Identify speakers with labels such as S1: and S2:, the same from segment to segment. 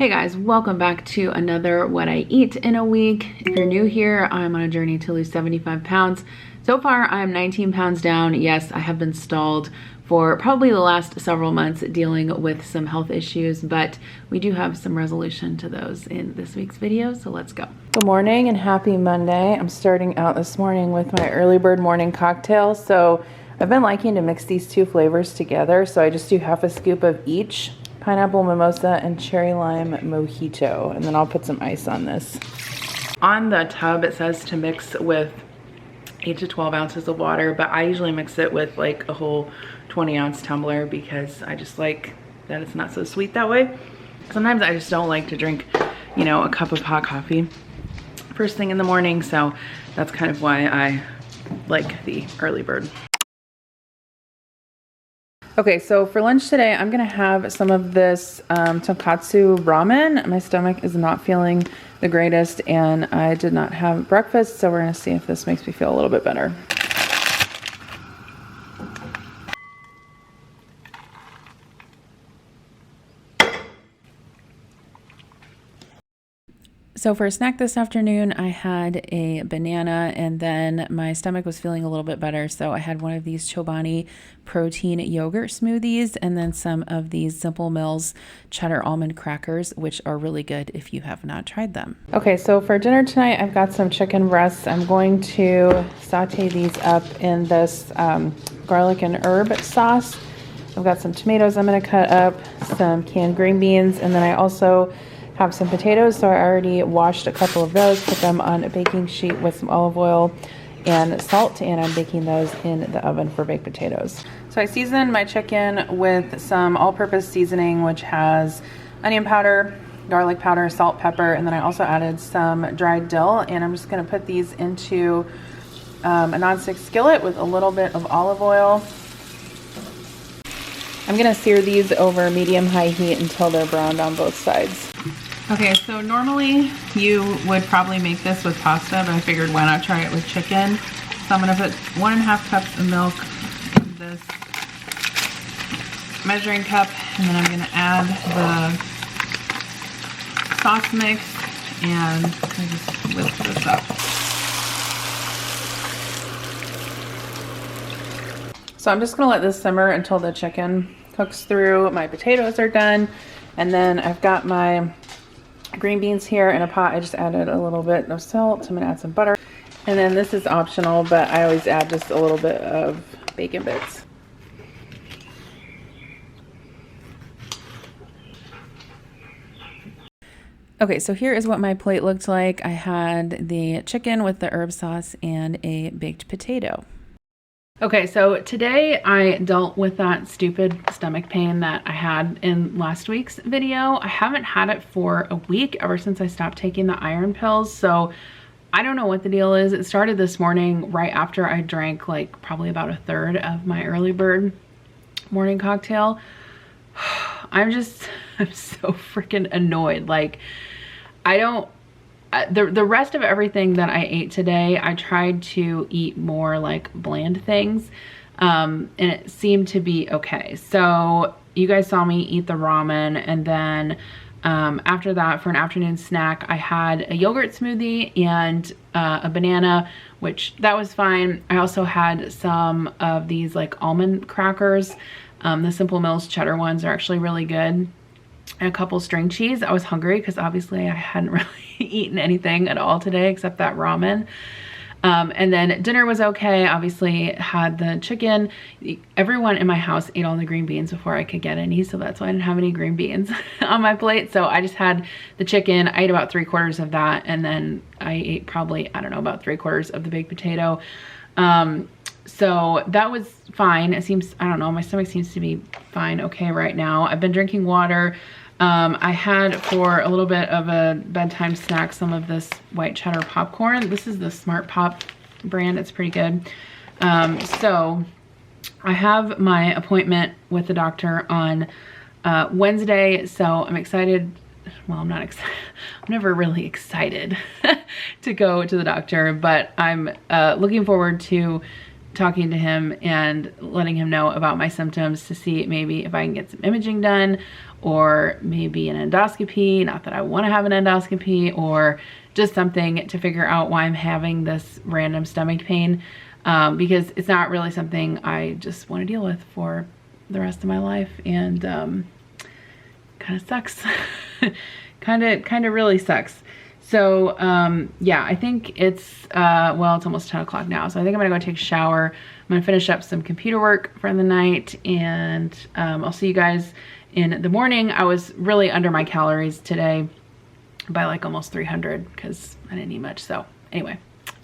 S1: Hey guys, welcome back to another What I Eat in a Week. If you're new here, I'm on a journey to lose 75 pounds. So far, I'm 19 pounds down. Yes, I have been stalled for probably the last several months dealing with some health issues, but we do have some resolution to those in this week's video, so let's go. Good morning and happy Monday. I'm starting out this morning with my early bird morning cocktail. So I've been liking to mix these two flavors together, so I just do half a scoop of each. Pineapple mimosa and cherry lime mojito, and then I'll put some ice on this. On the tub it says to mix with 8 to 12 ounces of water, but I usually mix it with like a whole 20-ounce tumbler because I just like that it's not so sweet that way. Sometimes I just don't like to drink, you know, a cup of hot coffee first thing in the morning, so that's kind of why I like the early bird. Okay, so for lunch today, I'm gonna have some of this tonkatsu ramen. My stomach is not feeling the greatest and I did not have breakfast, so we're gonna see if this makes me feel a little bit better. So for a snack this afternoon, I had a banana and then my stomach was feeling a little bit better. So I had one of these Chobani protein yogurt smoothies and then some of these Simple Mills cheddar almond crackers, which are really good if you have not tried them. Okay, so for dinner tonight, I've got some chicken breasts. I'm going to saute these up in this garlic and herb sauce. I've got some tomatoes I'm gonna cut up, some canned green beans, and then I also have some potatoes, so I already washed a couple of those, put them on a baking sheet with some olive oil and salt, and I'm baking those in the oven for baked potatoes. So I seasoned my chicken with some all-purpose seasoning, which has onion powder, garlic powder, salt, pepper, and then I also added some dried dill, and I'm just gonna put these into a nonstick skillet with a little bit of olive oil. I'm gonna sear these over medium-high heat until they're browned on both sides. Okay, so normally you would probably make this with pasta, but I figured why not try it with chicken. So I'm gonna put 1.5 cups of milk in this measuring cup, and then I'm gonna add the sauce mix, and I just whisk this up. So I'm just gonna let this simmer until the chicken cooks through. My potatoes are done, and then I've got my green beans here in a pot. I just added a little bit of salt. I'm gonna add some butter. And then this is optional, but I always add just a little bit of bacon bits. Okay, so here is what my plate looked like. I had the chicken with the herb sauce and a baked potato. Okay, so today I dealt with that stupid stomach pain that I had in last week's video. I haven't had it for a week, ever since I stopped taking the iron pills, so I don't know what the deal is. It started this morning right after I drank like probably about a third of my early bird morning cocktail. I'm so freaking annoyed. Like, the rest of everything that I ate today, I tried to eat more like bland things, and it seemed to be okay. So you guys saw me eat the ramen, and then after that, for an afternoon snack, I had a yogurt smoothie and a banana, which that was fine. I also had some of these like almond crackers. The Simple Mills cheddar ones are actually really good. And a couple string cheese. I was hungry because obviously I hadn't really eaten anything at all today except that ramen. And then dinner was okay. Obviously had the chicken. Everyone in my house ate all the green beans before I could get any, so that's why I didn't have any green beans on my plate. So I just had the chicken. I ate about 3/4 of that, and then I ate probably, I don't know, about 3/4 of the baked potato. So that was fine. It seems, I don't know, my stomach seems to be fine, okay right now. I've been drinking water. I had for a little bit of a bedtime snack some of this white cheddar popcorn. This is the Smart Pop brand. It's pretty good. So I have my appointment with the doctor on Wednesday, so I'm excited. Well, I'm not excited. I'm never really excited to go to the doctor, but I'm looking forward to talking to him and letting him know about my symptoms to see maybe if I can get some imaging done or maybe an endoscopy, not that I want to have an endoscopy, or just something to figure out why I'm having this random stomach pain, because it's not really something I just want to deal with for the rest of my life, and kind of sucks. kind of really sucks. So yeah, I think it's well, it's almost 10 o'clock now, so I think I'm gonna go take a shower. I'm gonna finish up some computer work for the night, and I'll see you guys in the morning. I was really under my calories today by like almost 300 because I didn't eat much. So anyway,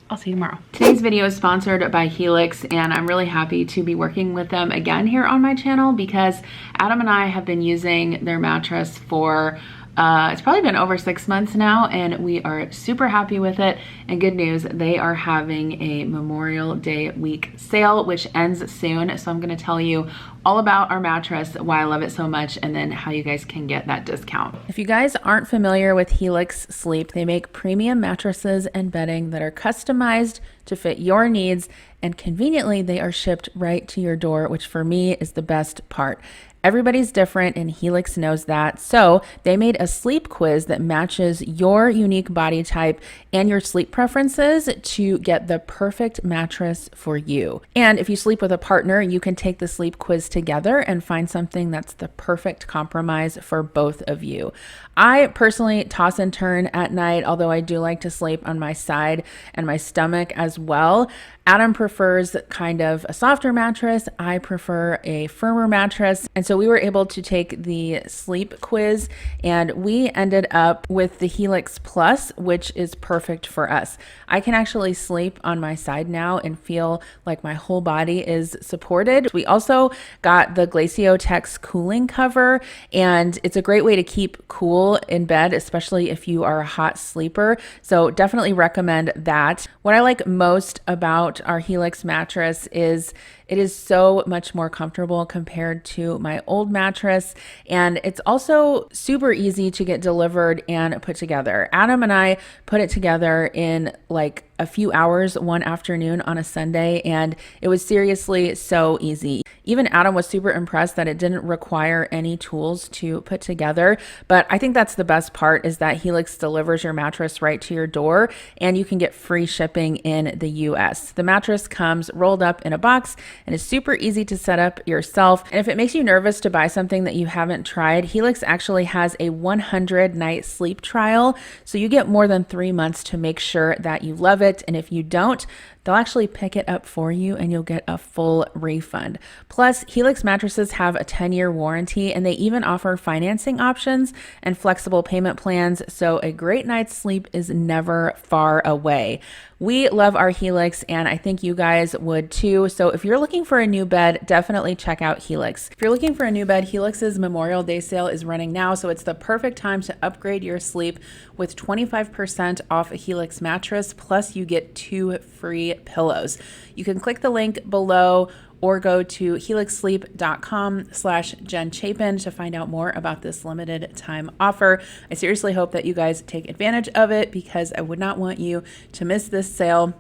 S1: I'll see you tomorrow. Today's video is sponsored by Helix, and I'm really happy to be working with them again here on my channel because Adam and I have been using their mattress for it's probably been over 6 months now, and we are super happy with it. And good news, they are having a Memorial Day week sale, which ends soon. So I'm going to tell you all about our mattress, why I love it so much, and then how you guys can get that discount. If you guys aren't familiar with Helix Sleep, they make premium mattresses and bedding that are customized to fit your needs, and conveniently they are shipped right to your door, which for me is the best part. Everybody's different, and Helix knows that. So they made a sleep quiz that matches your unique body type and your sleep preferences to get the perfect mattress for you. And if you sleep with a partner, you can take the sleep quiz together and find something that's the perfect compromise for both of you. I personally toss and turn at night, although I do like to sleep on my side and my stomach as well. Adam prefers kind of a softer mattress. I prefer a firmer mattress. And so we were able to take the sleep quiz, and we ended up with the Helix Plus, which is perfect for us. I can actually sleep on my side now and feel like my whole body is supported. We also got the Glaciotex cooling cover, and it's a great way to keep cool in bed, especially if you are a hot sleeper. So definitely recommend that. What I like most about our Helix mattress is it is so much more comfortable compared to my old mattress, and it's also super easy to get delivered and put together. Adam and I put it together in like a few hours one afternoon on a Sunday, and it was seriously so easy. Even Adam was super impressed that it didn't require any tools to put together. But I think that's the best part, is that Helix delivers your mattress right to your door, and you can get free shipping in the US. The mattress comes rolled up in a box and is super easy to set up yourself. And if it makes you nervous to buy something that you haven't tried, Helix actually has a 100-night sleep trial. So you get more than 3 months to make sure that you love it. And if you don't, they'll actually pick it up for you and you'll get a full refund. Plus, Helix mattresses have a 10-year warranty, and they even offer financing options and flexible payment plans, so a great night's sleep is never far away. We love our Helix, and I think you guys would too. So if you're looking for a new bed, definitely check out Helix. If you're looking for a new bed, Helix's Memorial Day sale is running now, so it's the perfect time to upgrade your sleep with 25% off a Helix mattress, plus you get 2 free pillows. You can click the link below or go to helixsleep.com/Jen Chapin to find out more about this limited time offer. I seriously hope that you guys take advantage of it because I would not want you to miss this sale.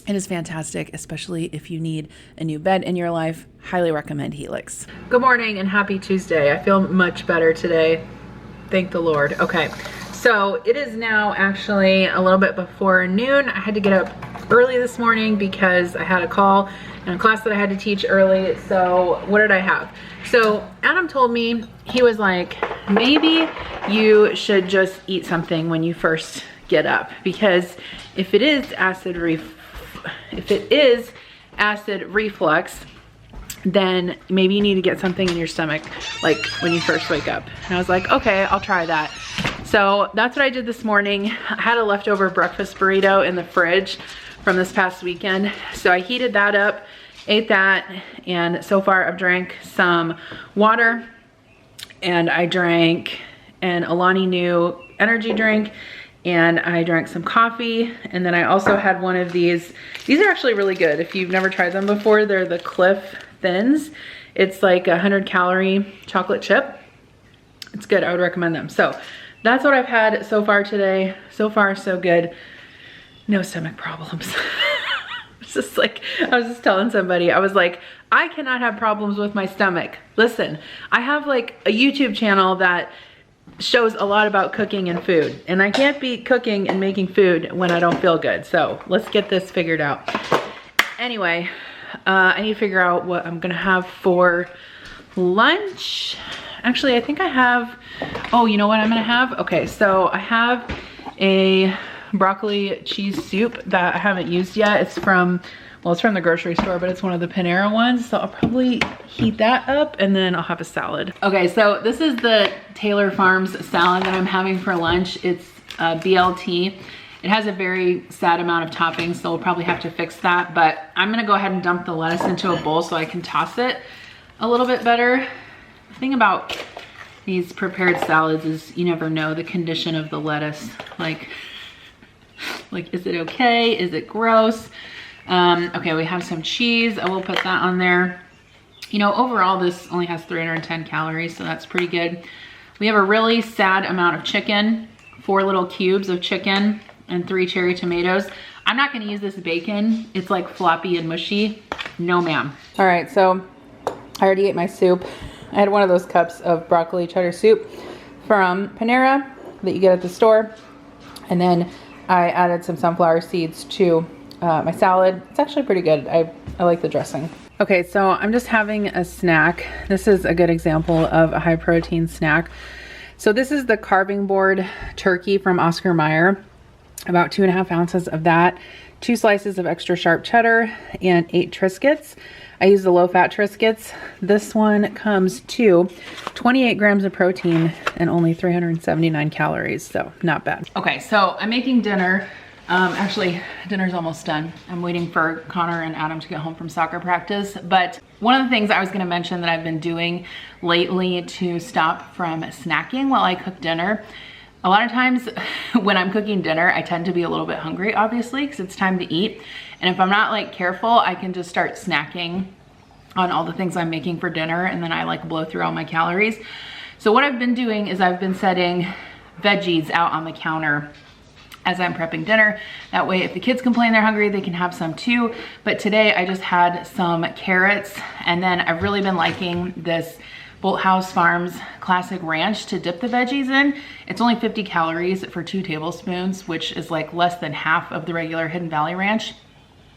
S1: It is fantastic, especially if you need a new bed in your life. Highly recommend Helix. Good morning and happy Tuesday. I feel much better today. Thank the Lord. Okay, so it is now actually a little bit before noon. I had to get up early this morning because I had a call and a class that I had to teach early. So what did I have? So Adam told me, he was like, maybe you should just eat something when you first get up, because if it is acid reflux, then maybe you need to get something in your stomach like when you first wake up. And I was like, okay, I'll try that. So that's what I did this morning. I had a leftover breakfast burrito in the fridge from this past weekend. So I heated that up, ate that, and so far I've drank some water, and I drank an Alani Nu energy drink, and I drank some coffee, and then I also had one of these. These are actually really good. If you've never tried them before, they're the Cliff Thins. It's like a 100-calorie chocolate chip. It's good. I would recommend them. So that's what I've had so far today. So far, so good. No stomach problems. It's just like, I was just telling somebody, I was like, I cannot have problems with my stomach. Listen, I have like a YouTube channel that shows a lot about cooking and food, and I can't be cooking and making food when I don't feel good. So let's get this figured out. Anyway, I need to figure out what I'm gonna have for lunch. Actually, I think I have, oh, you know what I'm gonna have? Okay, so I have a broccoli cheese soup that I haven't used yet. It's from, well, it's from the grocery store, but it's one of the Panera ones. So I'll probably heat that up and then I'll have a salad. Okay, so this is the Taylor Farms salad that I'm having for lunch. It's BLT. It has a very sad amount of toppings, so we'll probably have to fix that. But I'm gonna go ahead and dump the lettuce into a bowl so I can toss it a little bit better. The thing about these prepared salads is you never know the condition of the lettuce. Like is it okay? Is it gross? Okay, we have some cheese. I will put that on there. You know, overall this only has 310 calories, so that's pretty good. We have a really sad amount of chicken, 4 little cubes of chicken and 3 cherry tomatoes. I'm not gonna use this bacon. It's like floppy and mushy. No, ma'am. All right, so I already ate my soup. I had one of those cups of broccoli cheddar soup from Panera that you get at the store. And then I added some sunflower seeds to my salad. It's actually pretty good. I like the dressing. Okay, so I'm just having a snack. This is a good example of a high protein snack. So this is the carving board turkey from Oscar Mayer. About 2.5 ounces of that, 2 slices of extra sharp cheddar, and 8 Triscuits. I use the low-fat Triscuits. This one comes to 28 grams of protein and only 379 calories, so not bad. Okay, so I'm making dinner. Actually, dinner's almost done. I'm waiting for Connor and Adam to get home from soccer practice, but one of the things I was gonna mention that I've been doing lately to stop from snacking while I cook dinner, a lot of times when I'm cooking dinner, I tend to be a little bit hungry, obviously, because it's time to eat. And if I'm not like careful, I can just start snacking on all the things I'm making for dinner, and then I like blow through all my calories. So what I've been doing is I've been setting veggies out on the counter as I'm prepping dinner. That way, if the kids complain they're hungry, they can have some too. But today I just had some carrots, and then I've really been liking this Bolthouse Farms Classic Ranch to dip the veggies in. It's only 50 calories for 2 tablespoons, which is like less than half of the regular Hidden Valley Ranch,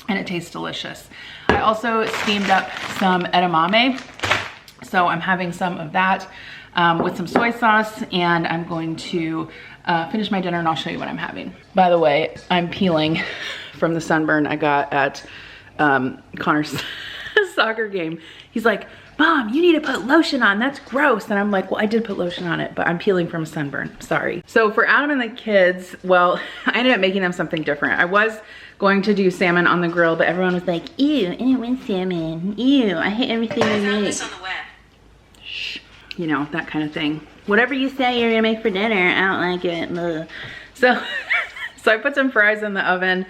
S1: and it tastes delicious. I also steamed up some edamame, so I'm having some of that with some soy sauce, and I'm going to finish my dinner and I'll show you what I'm having. By the way, I'm peeling from the sunburn I got at Connor's soccer game. He's like, Mom, you need to put lotion on, that's gross. And I'm like, well, I did put lotion on it, but I'm peeling from a sunburn, sorry. So for Adam and the kids, well, I ended up making them something different. I was going to do salmon on the grill, but everyone was like, ew, I didn't want salmon. Ew, I hate everything you make. This on the web. Shh, you know, that kind of thing. Whatever you say you're gonna make for dinner, I don't like it. Ugh. So, so I put some fries in the oven.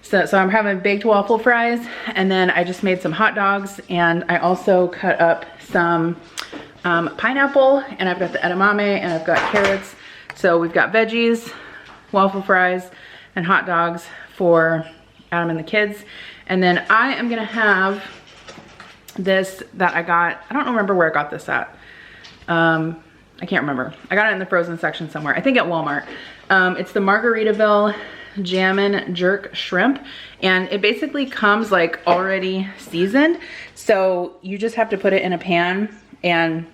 S1: So I'm having baked waffle fries, and then I just made some hot dogs, and I also cut up some pineapple, and I've got the edamame, and I've got carrots. So we've got veggies, waffle fries, and hot dogs for Adam and the kids. And then I am gonna have this that I got, I don't remember where I got this at. I can't remember. I got it in the frozen section somewhere. I think at Walmart. It's the Margaritaville Jammin' Jerk Shrimp, and it basically comes like already seasoned. So you just have to put it in a pan and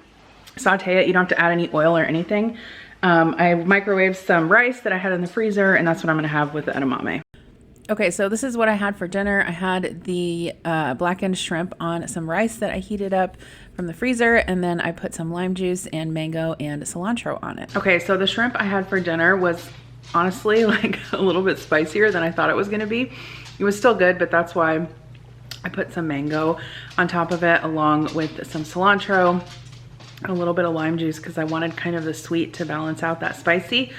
S1: saute it. You don't have to add any oil or anything. I microwaved some rice that I had in the freezer, and that's what I'm gonna have with the edamame. Okay, so this is what I had for dinner. I had the blackened shrimp on some rice that I heated up from the freezer, and then I put some lime juice and mango and cilantro on it. Okay, so the shrimp I had for dinner was honestly like a little bit spicier than I thought it was gonna be. It was still good, but that's why I put some mango on top of it along with some cilantro, a little bit of lime juice because I wanted kind of the sweet to balance out that spicy.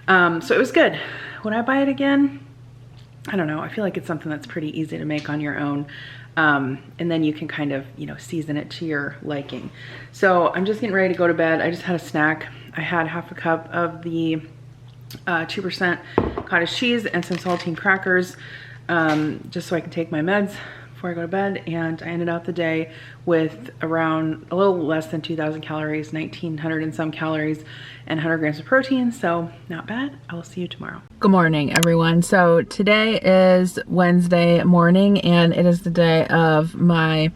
S1: So it was good. Would I buy it again? I don't know. I feel like it's something that's pretty easy to make on your own. And then you can kind of, you know, season it to your liking. So I'm just getting ready to go to bed. I just had a snack. I had half a cup of the 2% cottage cheese and some saltine crackers. just so I can take my meds before I go to bed. And I ended out the day with around a little less than 2,000 calories, 1,900 and some calories, and 100 grams of protein. So not bad. I will see you tomorrow. Good morning, everyone. So today is Wednesday morning, and it is the day of my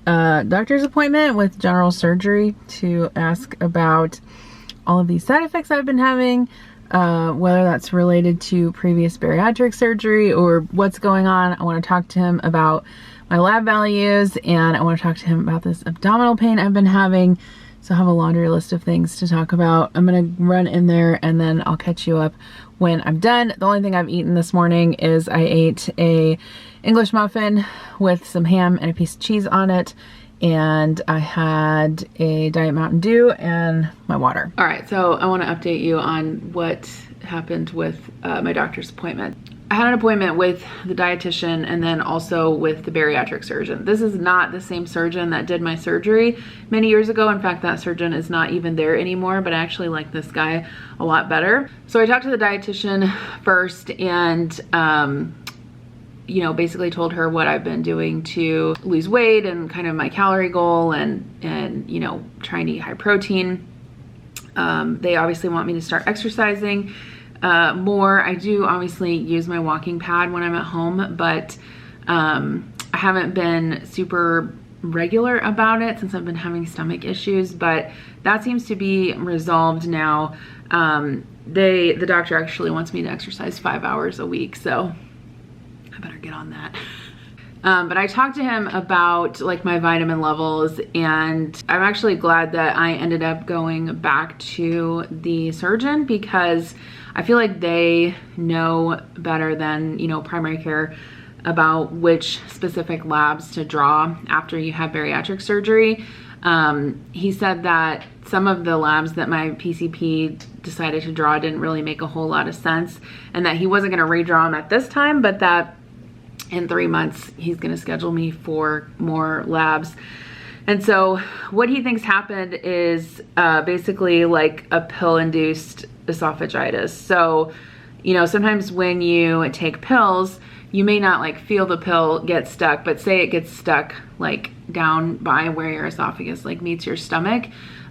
S1: doctor's appointment with general surgery to ask about all of these side effects I've been having, whether that's related to previous bariatric surgery or what's going on. I want to talk to him about my lab values, and I want to talk to him about this abdominal pain I've been having. So I have a laundry list of things to talk about. I'm going to run in there and then I'll catch you up when I'm done. The only thing I've eaten this morning is I ate a English muffin with some ham and a piece of cheese on it, and I had a Diet Mountain Dew and my water. All right, so I want to update you on what happened with my doctor's appointment. I had an appointment with the dietitian and then also with the bariatric surgeon. This is not the same surgeon that did my surgery many years ago. In fact, that surgeon is not even there anymore, but I actually like this guy a lot better. So I talked to the dietitian first and you know, basically told her what I've been doing to lose weight and kind of my calorie goal and you know, trying to eat high protein. They obviously want me to start exercising more. I do obviously use my walking pad when I'm at home, but I haven't been super regular about it since I've been having stomach issues, but that seems to be resolved now. The doctor actually wants me to exercise 5 hours a week, so I better get on that. But I talked to him about like my vitamin levels, and I'm actually glad that I ended up going back to the surgeon because I feel like they know better than, you know, primary care about which specific labs to draw after you have bariatric surgery. He said that some of the labs that my PCP decided to draw didn't really make a whole lot of sense, and that he wasn't going to redraw them at this time, but that in 3 months he's going to schedule me for more labs. And so what he thinks happened is basically like a pill-induced esophagitis. So, you know, sometimes when you take pills, you may not like feel the pill get stuck, but say it gets stuck like down by where your esophagus like meets your stomach,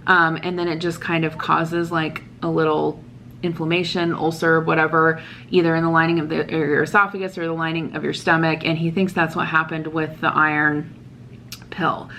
S1: and then it just kind of causes like a little inflammation, ulcer, whatever, either in the lining of your esophagus or the lining of your stomach. And he thinks that's what happened with the iron pill.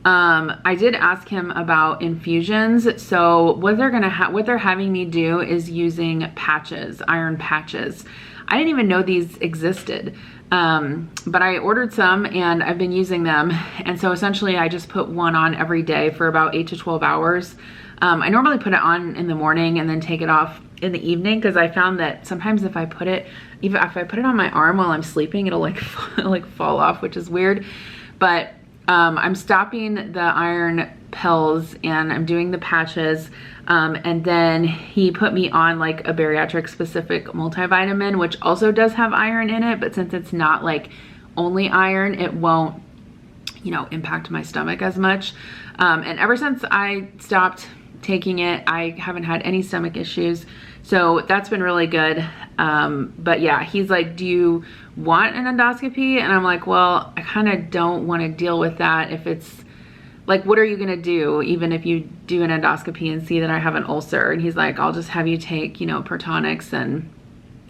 S1: I did ask him about infusions. So what they're having me do is using patches, iron patches. I didn't even know these existed. But I ordered some and I've been using them. And so essentially I just put one on every day for about 8 to 12 hours. I normally put it on in the morning and then take it off in the evening, because I found that sometimes if I put it, even if I put it on my arm while I'm sleeping, it'll like fall off, which is weird. But I'm stopping the iron pills and I'm doing the patches. And then he put me on like a bariatric specific multivitamin, which also does have iron in it, but since it's not like only iron, it won't, you know, impact my stomach as much. And ever since I stopped taking it, I haven't had any stomach issues. So that's been really good. But yeah, he's like, do you want an endoscopy? And I'm like, well, I kind of don't want to deal with that. If it's like, what are you going to do even if you do an endoscopy and see that I have an ulcer? And he's like, I'll just have you take, you know, Protonix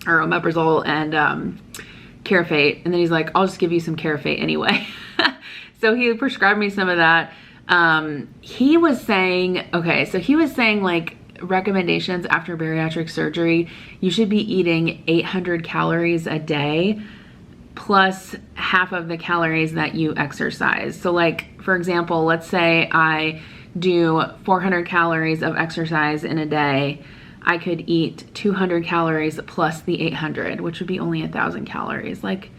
S1: or omeprazole and Carafate. And then he's like, I'll just give you some Carafate anyway. So he prescribed me some of that. He was saying like recommendations after bariatric surgery, you should be eating 800 calories a day plus half of the calories that you exercise. So like, for example, let's say I do 400 calories of exercise in a day. I could eat 200 calories plus the 800, which would be only 1,000 calories. Like,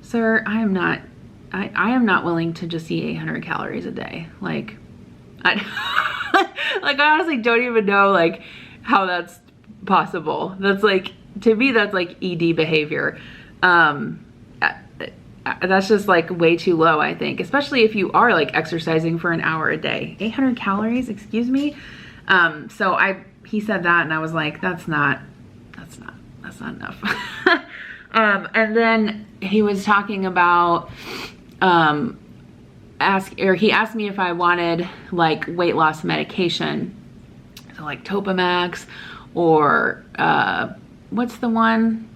S1: sir, I am not willing to just eat 800 calories a day. Like, like I honestly don't even know like how that's possible. That's like, to me, that's like ED behavior. That's just like way too low, I think, especially if you are like exercising for an hour a day. 800 calories, excuse me. So he said that and I was like, that's not enough. And then he was talking about, he asked me if I wanted like weight loss medication. So like Topamax or, what's the one?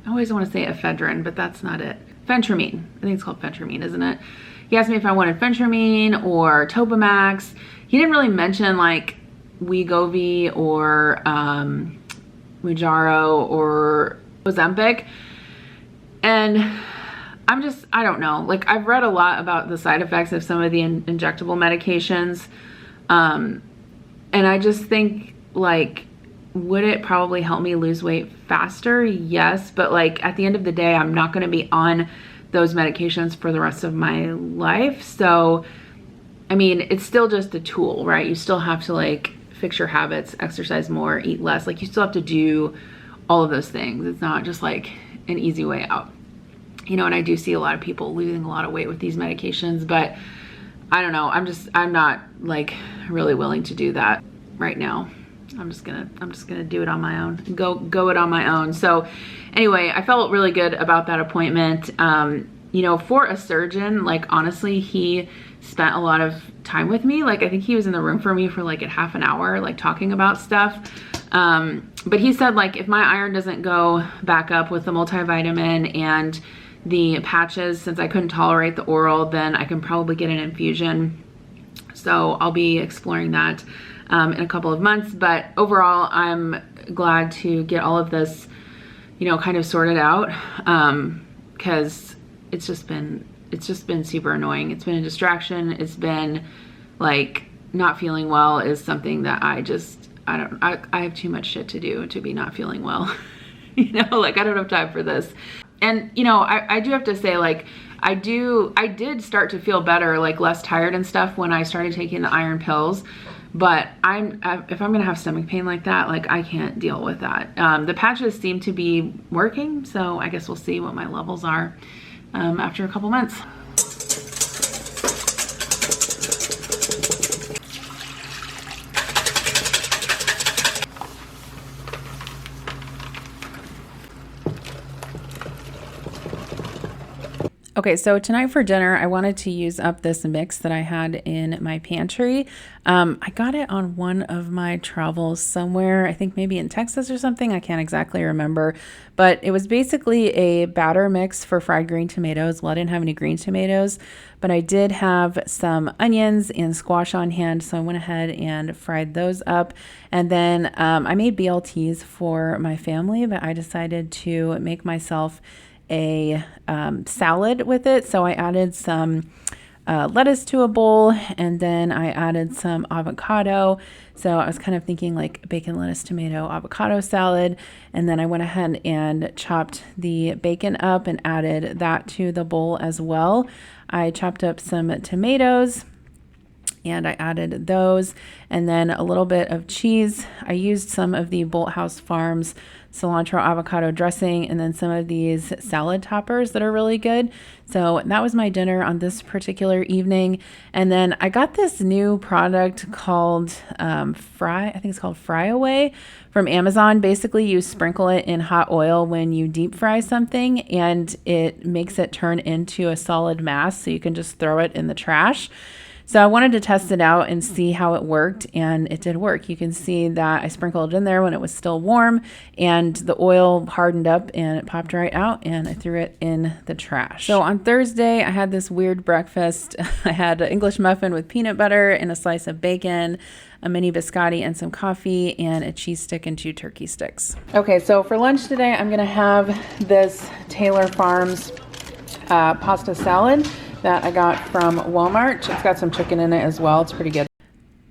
S1: I always want to say ephedrine, but that's not it. Phentermine. I think it's called phentermine, isn't it? He asked me if I wanted phentermine or Topamax. He didn't really mention like Wegovy or Mounjaro or Ozempic. And I don't know. Like, I've read a lot about the side effects of some of the injectable medications. And I just think, like, would it probably help me lose weight faster? Yes. But like, at the end of the day, I'm not going to be on those medications for the rest of my life. So, I mean, it's still just a tool, right? You still have to like fix your habits, exercise more, eat less. Like, you still have to do all of those things. It's not just like an easy way out. You know, and I do see a lot of people losing a lot of weight with these medications, but I don't know. I'm not like really willing to do that right now. I'm just gonna do it on my own. Go it on my own. So anyway, I felt really good about that appointment. You know, for a surgeon, like, honestly, he spent a lot of time with me. Like, I think he was in the room for me for like a half an hour, like talking about stuff. But he said, like, if my iron doesn't go back up with the multivitamin and the patches, since I couldn't tolerate the oral, then I can probably get an infusion. So I'll be exploring that in a couple of months. But overall, I'm glad to get all of this, you know, kind of sorted out, because it's just been super annoying. It's been a distraction. It's been like, not feeling well is something that I have too much shit to do to be not feeling well. You know, like, I don't have time for this. And, you know, I do have to say, like, I did start to feel better, like less tired and stuff when I started taking the iron pills. But if I'm gonna have stomach pain like that, like, I can't deal with that. The patches seem to be working, so I guess we'll see what my levels are after a couple months. Okay, so tonight for dinner, I wanted to use up this mix that I had in my pantry. I got it on one of my travels somewhere, I think maybe in Texas or something. I can't exactly remember, but it was basically a batter mix for fried green tomatoes. Well, I didn't have any green tomatoes, but I did have some onions and squash on hand, so I went ahead and fried those up. And then I made BLTs for my family, but I decided to make myself a salad with it. So I added some lettuce to a bowl, and then I added some avocado. So I was kind of thinking like bacon, lettuce, tomato, avocado salad. And then I went ahead and chopped the bacon up and added that to the bowl as well. I chopped up some tomatoes and I added those, and then a little bit of cheese. I used some of the Bolthouse Farms cilantro avocado dressing, and then some of these salad toppers that are really good. So that was my dinner on this particular evening. And then I got this new product called I think it's called Fry Away from Amazon. Basically, you sprinkle it in hot oil when you deep fry something, and it makes it turn into a solid mass, so you can just throw it in the trash. So I wanted to test it out and see how it worked, and it did work. You can see that I sprinkled it in there when it was still warm, and the oil hardened up and it popped right out, and I threw it in the trash. So on Thursday, I had this weird breakfast. I had an English muffin with peanut butter and a slice of bacon, a mini biscotti and some coffee, and a cheese stick and 2 turkey sticks. Okay, so for lunch today, I'm gonna have this Taylor Farms pasta salad that I got from Walmart. It's got some chicken in it as well. It's pretty good.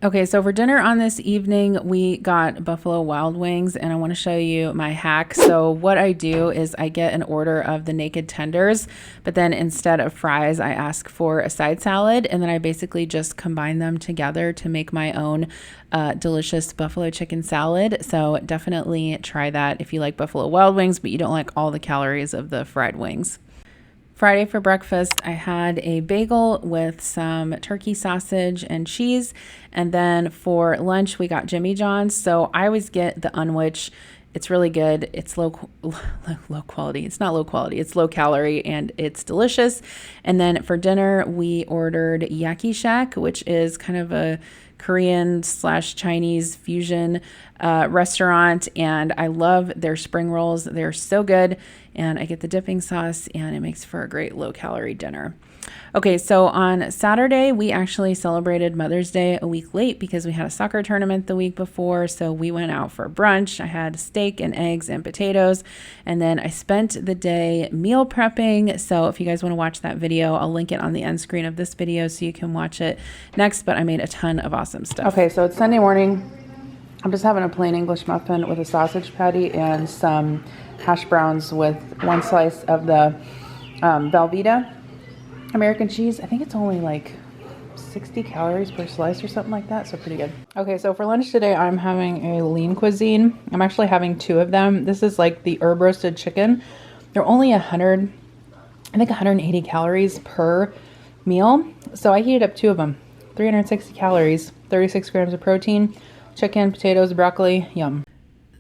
S1: Okay, so for dinner on this evening, we got Buffalo Wild Wings, and I want to show you my hack. So what I do is I get an order of the naked tenders, but then instead of fries, I ask for a side salad, and then I basically just combine them together to make my own delicious buffalo chicken salad. So definitely try that if you like Buffalo Wild Wings, but you don't like all the calories of the fried wings. Friday for breakfast, I had a bagel with some turkey sausage and cheese. And then for lunch, we got Jimmy John's. So I always get the unwich It's really good. It's low quality. It's not low quality. It's low calorie and it's delicious. And then for dinner, we ordered Yaki Shack, which is kind of a Korean/Chinese fusion restaurant. And I love their spring rolls. They're so good. And I get the dipping sauce and it makes for a great low calorie dinner. Okay, so on Saturday, we actually celebrated Mother's Day a week late because we had a soccer tournament the week before. So we went out for brunch. I had steak and eggs and potatoes. And then I spent the day meal prepping. So if you guys want to watch that video, I'll link it on the end screen of this video so you can watch it next. But I made a ton of awesome stuff. Okay, so it's Sunday morning. I'm just having a plain English muffin with a sausage patty and some hash browns with one slice of the Velveeta American cheese. I think it's only like 60 calories per slice or something like that, so pretty good. Okay, so for lunch today, I'm having a lean cuisine. I'm actually having 2 of them. This is like the herb roasted chicken. They're only 180 calories per meal. So I heated up 2 of them. 360 calories, 36 grams of protein, chicken, potatoes, broccoli, yum.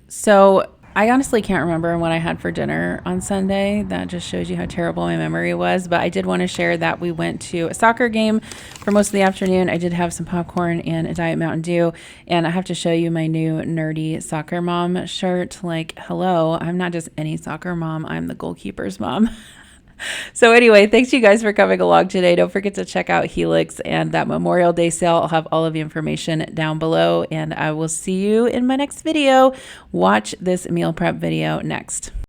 S1: So I honestly can't remember what I had for dinner on Sunday. That just shows you how terrible my memory was. But I did want to share that we went to a soccer game for most of the afternoon. I did have some popcorn and a Diet Mountain Dew. And I have to show you my new nerdy soccer mom shirt. Like, hello, I'm not just any soccer mom. I'm the goalkeeper's mom. So anyway, thanks you guys for coming along today. Don't forget to check out Helix and that Memorial Day sale. I'll have all of the information down below, and I will see you in my next video. Watch this meal prep video next.